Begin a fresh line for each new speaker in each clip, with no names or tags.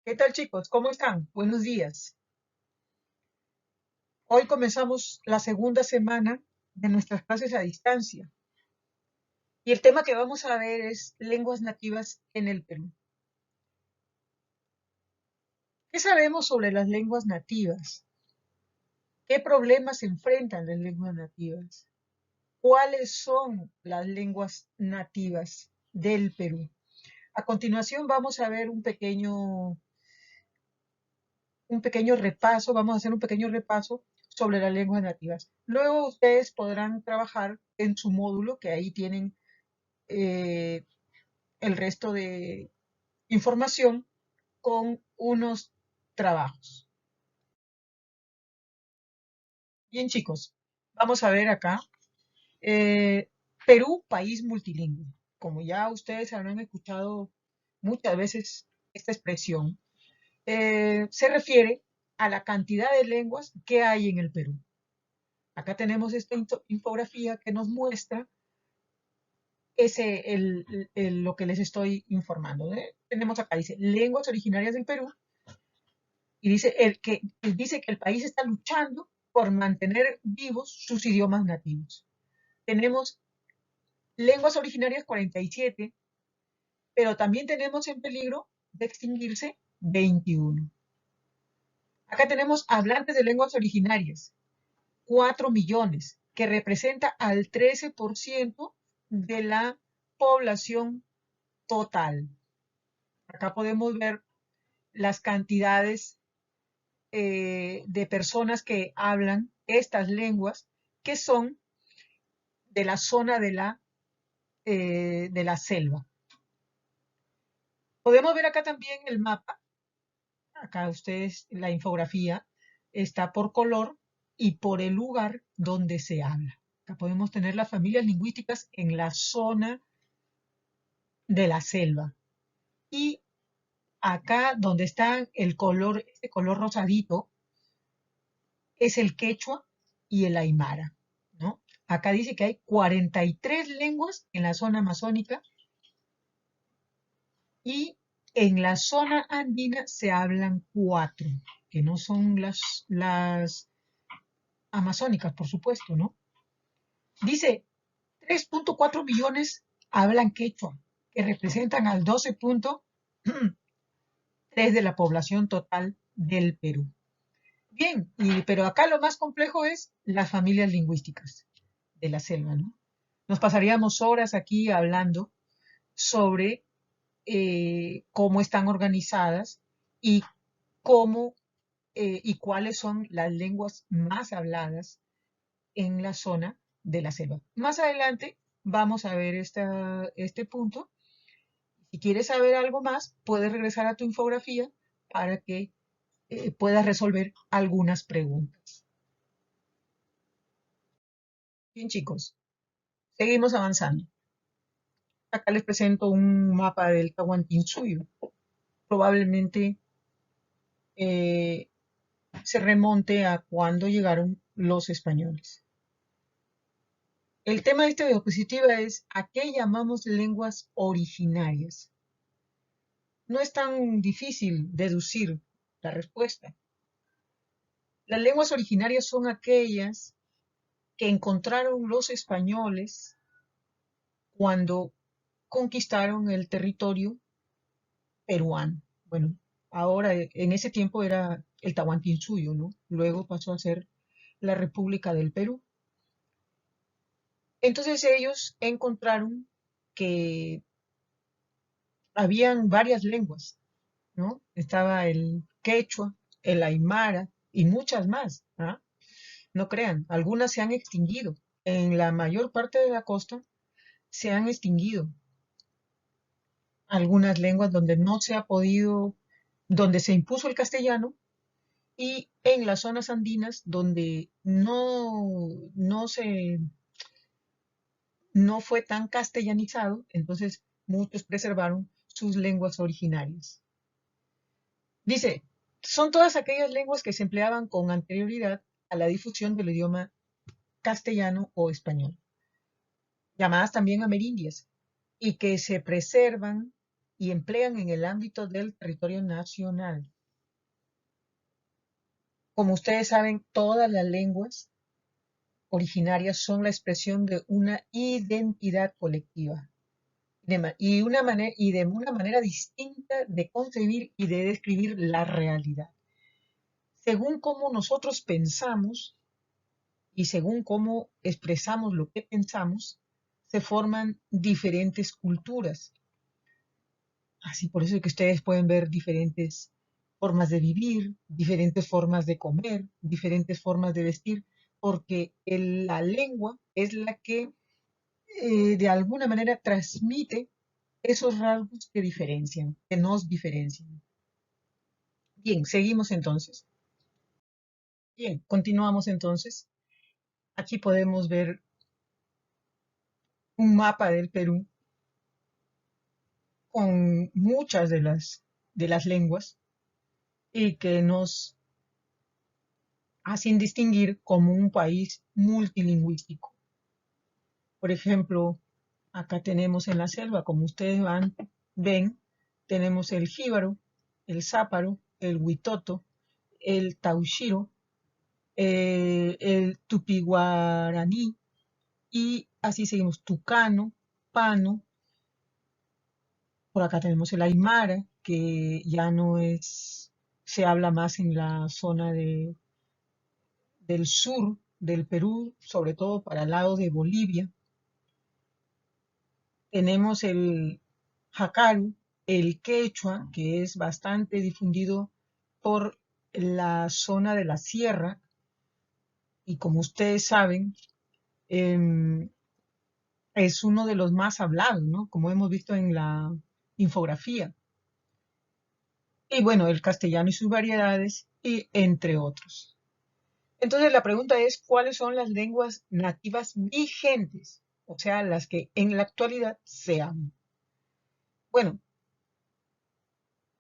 ¿Qué tal, chicos? ¿Cómo están? Buenos días. Hoy comenzamos la segunda semana de nuestras clases a distancia y el tema que vamos a ver es lenguas nativas en el Perú. ¿Qué sabemos sobre las lenguas nativas? ¿Qué problemas se enfrentan las lenguas nativas? ¿Cuáles son las lenguas nativas del Perú? A continuación vamos a ver un pequeño repaso, vamos a hacer un pequeño repaso sobre las lenguas nativas. Luego ustedes podrán trabajar en su módulo, que ahí tienen eh, el resto de información con unos trabajos. Bien, chicos, vamos a ver acá. Perú, país multilingüe. Como ya ustedes habrán escuchado muchas veces esta expresión, se refiere a la cantidad de lenguas que hay en el Perú. Acá tenemos esta infografía que nos muestra lo que les estoy informando. Tenemos acá, dice, lenguas originarias del Perú, y dice que el país está luchando por mantener vivos sus idiomas nativos. Tenemos lenguas originarias 47, pero también tenemos en peligro de extinguirse 21. Acá tenemos hablantes de lenguas originarias, 4 millones, que representa al 13% de la población total. Acá podemos ver las cantidades de personas que hablan estas lenguas, que son de la zona de la selva. Podemos ver acá también el mapa. Acá ustedes, la infografía está por color y por el lugar donde se habla. Acá podemos tener las familias lingüísticas en la zona de la selva. Y acá donde está este color rosadito, es el quechua y el aymara, ¿no? Acá dice que hay 43 lenguas en la zona amazónica y en la zona andina se hablan 4, que no son las amazónicas, por supuesto, ¿no? Dice 3.4 millones hablan quechua, que representan al 12.3 de la población total del Perú. Bien, pero acá lo más complejo es las familias lingüísticas de la selva, ¿no? Nos pasaríamos horas aquí hablando sobre cómo están organizadas y cómo y cuáles son las lenguas más habladas en la zona de la selva. Más adelante vamos a ver este punto. Si quieres saber algo más, puedes regresar a tu infografía para que puedas resolver algunas preguntas. Bien, chicos, seguimos avanzando. Acá les presento un mapa del Tahuantinsuyo. Probablemente eh, se remonte a cuando llegaron los españoles. El tema de esta diapositiva es ¿a qué llamamos lenguas originarias? No es tan difícil deducir la respuesta. Las lenguas originarias son aquellas que encontraron los españoles cuando conquistaron el territorio peruano. Bueno, ahora en ese tiempo era el Tahuantinsuyo, ¿no? Luego pasó a ser la República del Perú. Entonces ellos encontraron que habían varias lenguas, ¿no? Estaba el quechua, el aymara y muchas más, ¿ah? No crean, algunas se han extinguido. En la mayor parte de la costa se han extinguido algunas lenguas donde no se ha podido, donde se impuso el castellano y en las zonas andinas donde no fue tan castellanizado, entonces muchos preservaron sus lenguas originarias. Dice, son todas aquellas lenguas que se empleaban con anterioridad a la difusión del idioma castellano o español, llamadas también amerindias, y que se preservan y emplean en el ámbito del territorio nacional. Como ustedes saben, todas las lenguas originarias son la expresión de una identidad colectiva y de una manera distinta de concebir y de describir la realidad. Según cómo nosotros pensamos y según cómo expresamos lo que pensamos, se forman diferentes culturas. Así por eso es que ustedes pueden ver diferentes formas de vivir, diferentes formas de comer, diferentes formas de vestir, porque la lengua es la que de alguna manera transmite esos rasgos que diferencian, que nos diferencian. Bien, seguimos entonces. Bien, continuamos entonces. Aquí podemos ver un mapa del Perú con muchas de las lenguas y que nos hacen distinguir como un país multilingüístico. Por ejemplo, acá tenemos en la selva, como ustedes ven, tenemos el jíbaro, el záparo, el huitoto, el taushiro, el tupi-guaraní y así seguimos, tucano, pano. Por acá tenemos el aymara, que ya no es, se habla más en la zona del sur del Perú, sobre todo para el lado de Bolivia. Tenemos el jacaru, el quechua, que es bastante difundido por la zona de la sierra, y como ustedes saben, em, es uno de los más hablados, ¿no? Como hemos visto en la infografía. Y bueno, el castellano y sus variedades, y entre otros. Entonces la pregunta es, ¿cuáles son las lenguas nativas vigentes? O sea, las que en la actualidad sean. Bueno,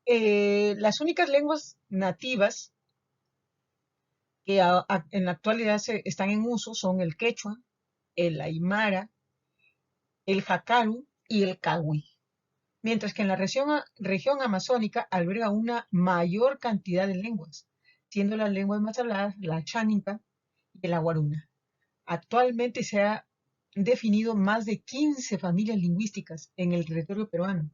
las únicas lenguas nativas que en la actualidad están en uso son el quechua, el aymara, el jacaru y el cahui. Mientras que en la región amazónica alberga una mayor cantidad de lenguas, siendo las lenguas más habladas la chánica y el aguaruna. Actualmente se ha definido más de 15 familias lingüísticas en el territorio peruano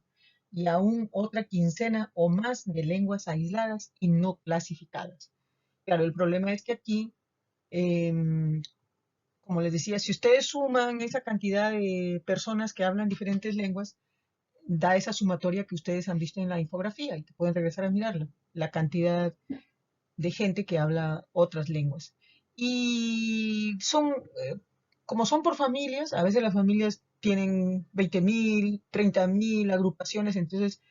y aún otra quincena o más de lenguas aisladas y no clasificadas. Claro, el problema es que aquí, em, como les decía, si ustedes suman esa cantidad de personas que hablan diferentes lenguas, da esa sumatoria que ustedes han visto en la infografía y que pueden regresar a mirarla, la cantidad de gente que habla otras lenguas. Y como son por familias, a veces las familias tienen 20.000, 30.000 agrupaciones, entonces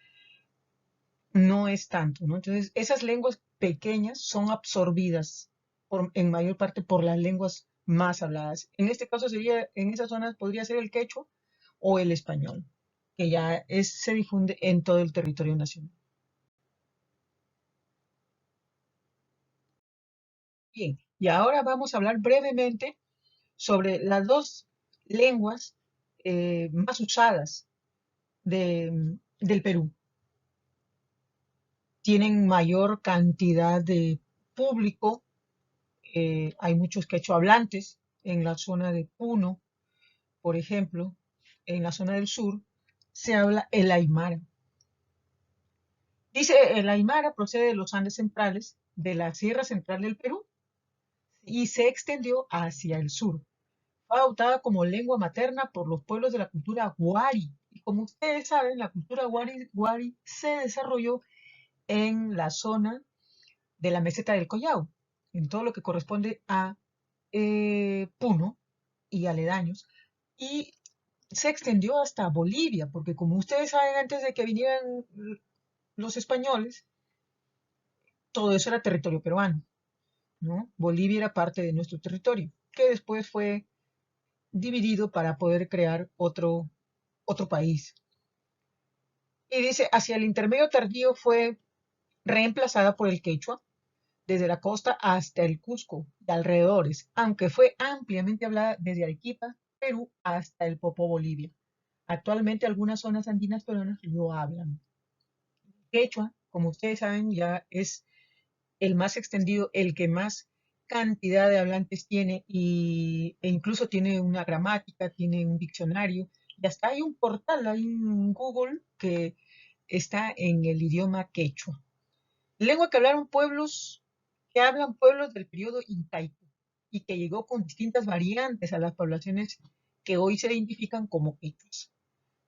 no es tanto, ¿no? Entonces esas lenguas pequeñas son absorbidas en mayor parte por las lenguas más habladas. En este caso sería, en esas zonas podría ser el quechua o el español, que ya se difunde en todo el territorio nacional. Bien, y ahora vamos a hablar brevemente sobre las dos lenguas más usadas del Perú. Tienen mayor cantidad de público, hay muchos quechohablantes en la zona de Puno, por ejemplo, en la zona del sur, se habla el aymara. Dice, el aymara procede de los Andes centrales, de la Sierra Central del Perú, y se extendió hacia el sur. Fue adoptada como lengua materna por los pueblos de la cultura Wari. Y como ustedes saben, la cultura Wari se desarrolló en la zona de la meseta del Collao, en todo lo que corresponde a Puno y aledaños, y se extendió hasta Bolivia, porque como ustedes saben, antes de que vinieran los españoles, todo eso era territorio peruano, ¿no? Bolivia era parte de nuestro territorio, que después fue dividido para poder crear otro país. Y dice, hacia el intermedio tardío fue reemplazada por el quechua, desde la costa hasta el Cusco y alrededores, aunque fue ampliamente hablada desde Arequipa, Perú, hasta el Popó, Bolivia. Actualmente algunas zonas andinas peruanas lo hablan. quechua, como ustedes saben, ya es el más extendido, el que más cantidad de hablantes tiene e incluso tiene una gramática, tiene un diccionario y hasta hay un portal, hay un Google que está en el idioma quechua. Lengua que hablan pueblos del periodo incaico y que llegó con distintas variantes a las poblaciones que hoy se identifican como quechuas.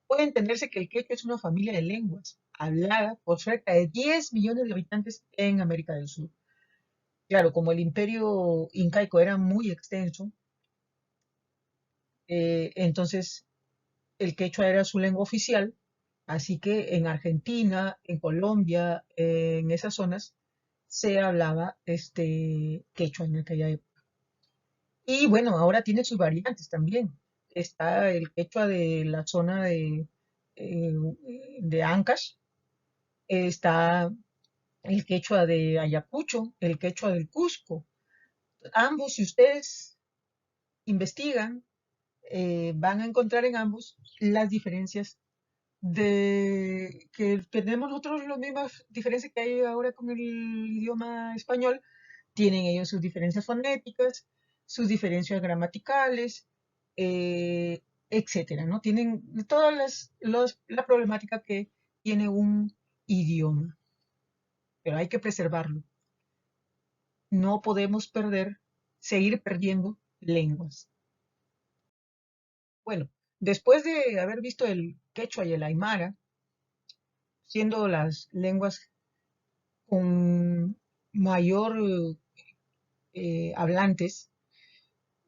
Puede entenderse que el quechua es una familia de lenguas hablada por cerca de 10 millones de habitantes en América del Sur. Claro, como el imperio incaico era muy extenso, entonces el quechua era su lengua oficial, así que en Argentina, en Colombia, en esas zonas, se hablaba este quechua en aquella época. Y bueno, ahora tiene sus variantes también. Está el quechua de la zona eh, de Ancash, está el quechua de Ayacucho, el quechua del Cusco. Ambos, si ustedes investigan, van a encontrar en ambos las diferencias de que tenemos nosotros las mismas diferencias que hay ahora con el idioma español, tienen ellos sus diferencias fonéticas, sus diferencias gramaticales, etcétera, ¿no? Tienen todas la problemática que tiene un idioma, pero hay que preservarlo. No podemos seguir perdiendo lenguas. Bueno, después de haber visto el quechua y el aymara, siendo las lenguas con mayor hablantes,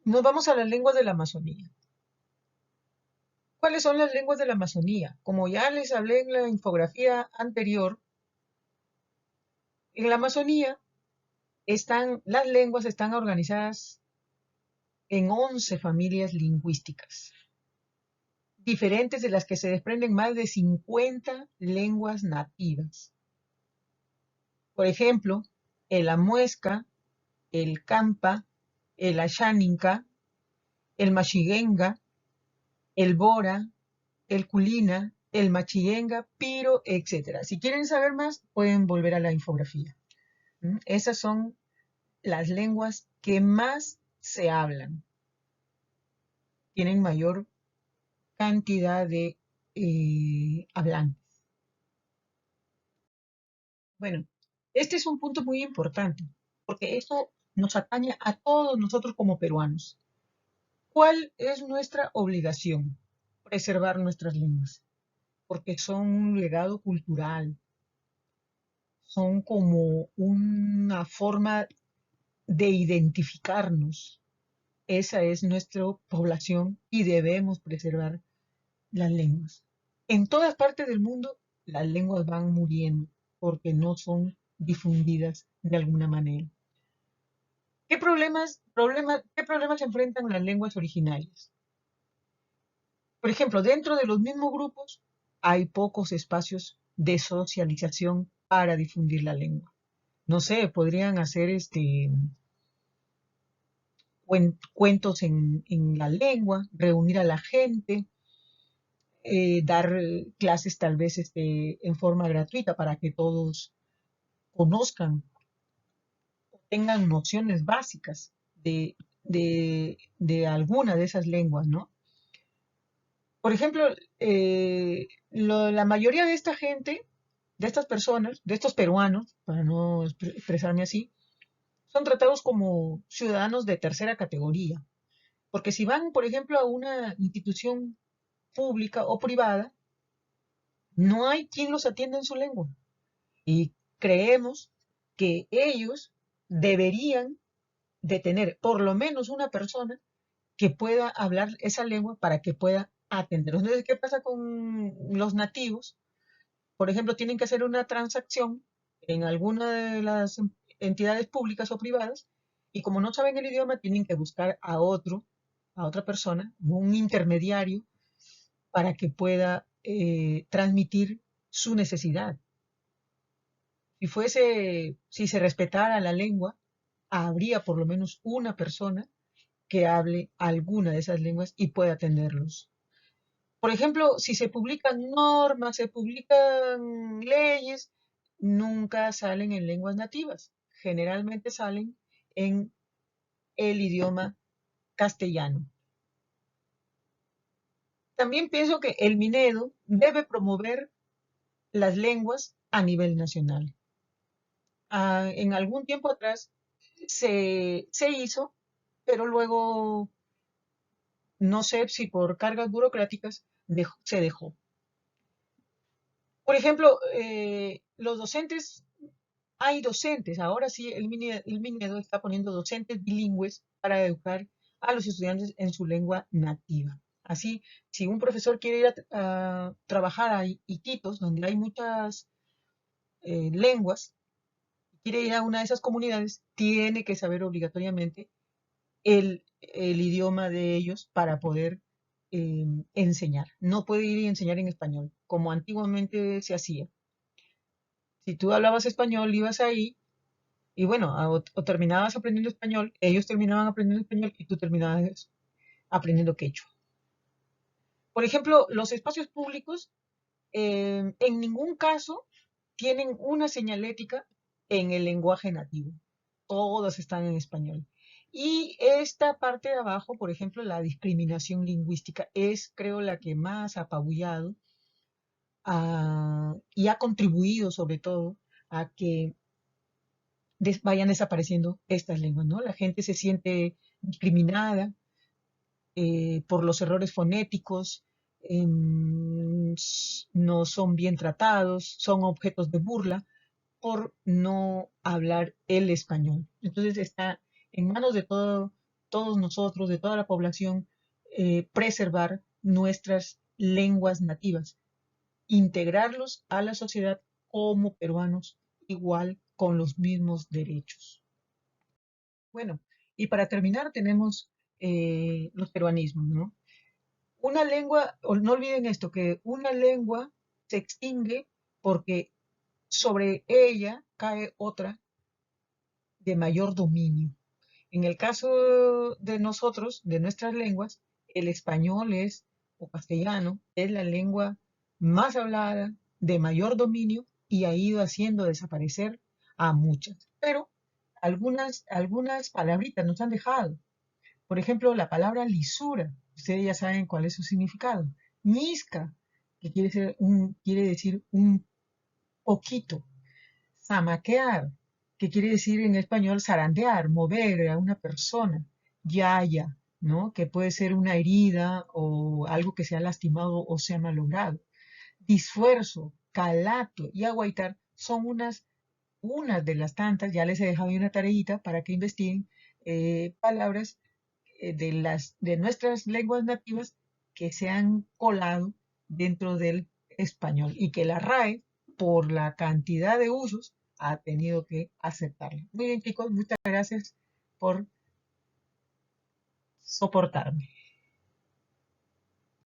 nos vamos a las lenguas de la Amazonía. ¿Cuáles son las lenguas de la Amazonía? Como ya les hablé en la infografía anterior, en la Amazonía las lenguas están organizadas en 11 familias lingüísticas, diferentes de las que se desprenden más de 50 lenguas nativas. Por ejemplo, el Amuesca, el Campa, el Ashaninka, el Mashiguenga, el Bora, el Culina, el Machillenga, Piro, etc. Si quieren saber más, pueden volver a la infografía. Esas son las lenguas que más se hablan. Tienen mayor cantidad de hablantes. Bueno, este es un punto muy importante, porque esto nos atañe a todos nosotros como peruanos. ¿Cuál es nuestra obligación? Preservar nuestras lenguas, porque son un legado cultural, son como una forma de identificarnos. Esa es nuestra población y debemos preservar las lenguas. En todas partes del mundo las lenguas van muriendo porque no son difundidas de alguna manera. ¿Qué problemas enfrentan las lenguas originarias? Por ejemplo, dentro de los mismos grupos hay pocos espacios de socialización para difundir la lengua. No sé, podrían hacer cuentos en la lengua, reunir a la gente, dar clases tal vez en forma gratuita para que todos conozcan, tengan nociones básicas de alguna de esas lenguas, ¿no? Por ejemplo, la mayoría de esta gente, de estas personas, de estos peruanos, para no expresarme así, son tratados como ciudadanos de tercera categoría. Porque si van, por ejemplo, a una institución pública o privada, no hay quien los atienda en su lengua. Y creemos que ellos deberían de tener por lo menos una persona que pueda hablar esa lengua para que pueda atender. Entonces, ¿qué pasa con los nativos? Por ejemplo, tienen que hacer una transacción en alguna de las entidades públicas o privadas y como no saben el idioma, tienen que buscar a otra persona, un intermediario, para que pueda transmitir su necesidad. Si se respetara la lengua, habría por lo menos una persona que hable alguna de esas lenguas y pueda atenderlos. Por ejemplo, si se publican normas, se publican leyes, nunca salen en lenguas nativas, generalmente salen en el idioma castellano. También pienso que el Minedo debe promover las lenguas a nivel nacional. En algún tiempo atrás se hizo, pero luego, no sé si por cargas burocráticas, se dejó. Por ejemplo, los docentes, hay docentes, ahora sí el Minedo está poniendo docentes bilingües para educar a los estudiantes en su lengua nativa. Así, si un profesor quiere ir a trabajar a Iquitos, donde hay muchas lenguas, quiere ir a una de esas comunidades, tiene que saber obligatoriamente el idioma de ellos para poder enseñar. No puede ir y enseñar en español, como antiguamente se hacía. Si tú hablabas español, ibas ahí y bueno, o terminabas aprendiendo español, ellos terminaban aprendiendo español y tú terminabas aprendiendo quechua. Por ejemplo, los espacios públicos en ningún caso tienen una señalética en el lenguaje nativo. Todos están en español. Y esta parte de abajo, por ejemplo, la discriminación lingüística es, creo, la que más ha apabullado y ha contribuido sobre todo a que vayan desapareciendo estas lenguas, ¿no? La gente se siente discriminada por los errores fonéticos, no son bien tratados, son objetos de burla por no hablar el español. Entonces está en manos de todos nosotros, de toda la población, preservar nuestras lenguas nativas, integrarlos a la sociedad como peruanos, igual con los mismos derechos. Bueno, y para terminar tenemos los peruanismos, ¿no? Una lengua, no olviden esto, que una lengua se extingue porque sobre ella cae otra de mayor dominio. En el caso de nosotros, de nuestras lenguas, el español es, o castellano, es la lengua más hablada, de mayor dominio y ha ido haciendo desaparecer a muchas. Pero algunas palabritas nos han dejado. Por ejemplo, la palabra lisura. Ustedes ya saben cuál es su significado. Ñisca, que quiere decir un poquito. Zamaquear, que quiere decir en español zarandear, mover a una persona. Yaya, ¿no? Que puede ser una herida o algo que se ha lastimado o se ha malogrado. Disfuerzo, calato y aguaitar son unas de las tantas, ya les he dejado ahí una tareita para que investiguen palabras de nuestras lenguas nativas que se han colado dentro del español y que la RAE, por la cantidad de usos, ha tenido que aceptarlo. Muy bien, chicos, muchas gracias por soportarme.